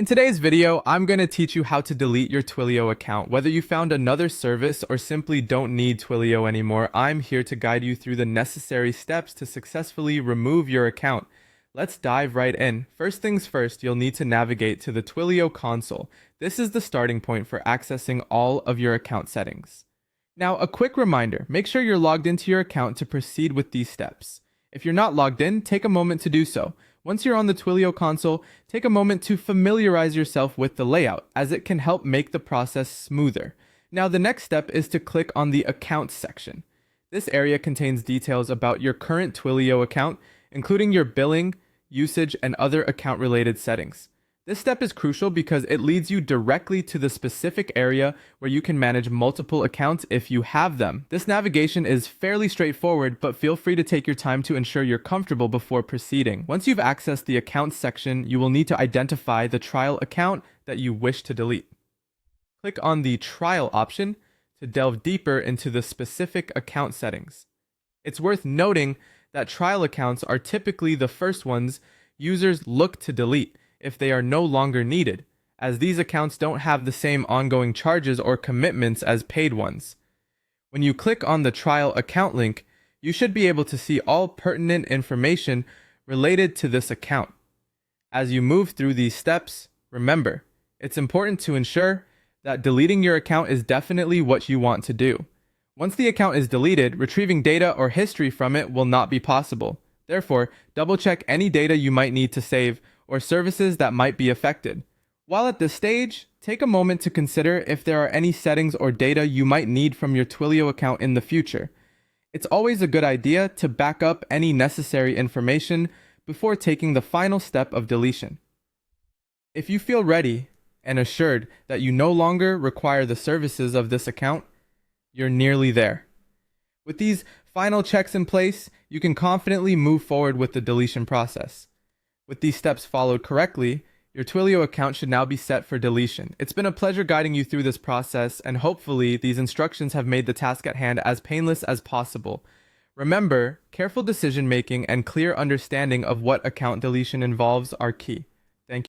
In today's video, I'm going to teach you how to delete your Twilio account. Whether you found another service or simply don't need Twilio anymore, I'm here to guide you through the necessary steps to successfully remove your account. Let's dive right in. First things first, you'll need to navigate to the Twilio Console. This is the starting point for accessing all of your account settings. Now, a quick reminder, make sure you're logged into your account to proceed with these steps. If you're not logged in, take a moment to do so. Once you're on the Twilio console, take a moment to familiarize yourself with the layout, as it can help make the process smoother. Now, the next step is to click on the Accounts section. This area contains details about your current Twilio account, including your billing, usage, and other account-related settings. This step is crucial because it leads you directly to the specific area where you can manage multiple accounts if you have them. This navigation is fairly straightforward, but feel free to take your time to ensure you're comfortable before proceeding. Once you've accessed the Accounts section, you will need to identify the trial account that you wish to delete. Click on the Trial option to delve deeper into the specific account settings. It's worth noting that trial accounts are typically the first ones users look to delete if they are no longer needed, as these accounts don't have the same ongoing charges or commitments as paid ones. When you click on the trial account link, you should be able to see all pertinent information related to this account. As you move through these steps, remember, it's important to ensure that deleting your account is definitely what you want to do. Once the account is deleted, retrieving data or history from it will not be possible. Therefore, double-check any data you might need to save or services that might be affected. While at this stage, take a moment to consider if there are any settings or data you might need from your Twilio account in the future. It's always a good idea to back up any necessary information before taking the final step of deletion. If you feel ready and assured that you no longer require the services of this account, you're nearly there. With these final checks in place, you can confidently move forward with the deletion process. With these steps followed correctly, your Twilio account should now be set for deletion. It's been a pleasure guiding you through this process, and hopefully these instructions have made the task at hand as painless as possible. Remember, careful decision making and clear understanding of what account deletion involves are key.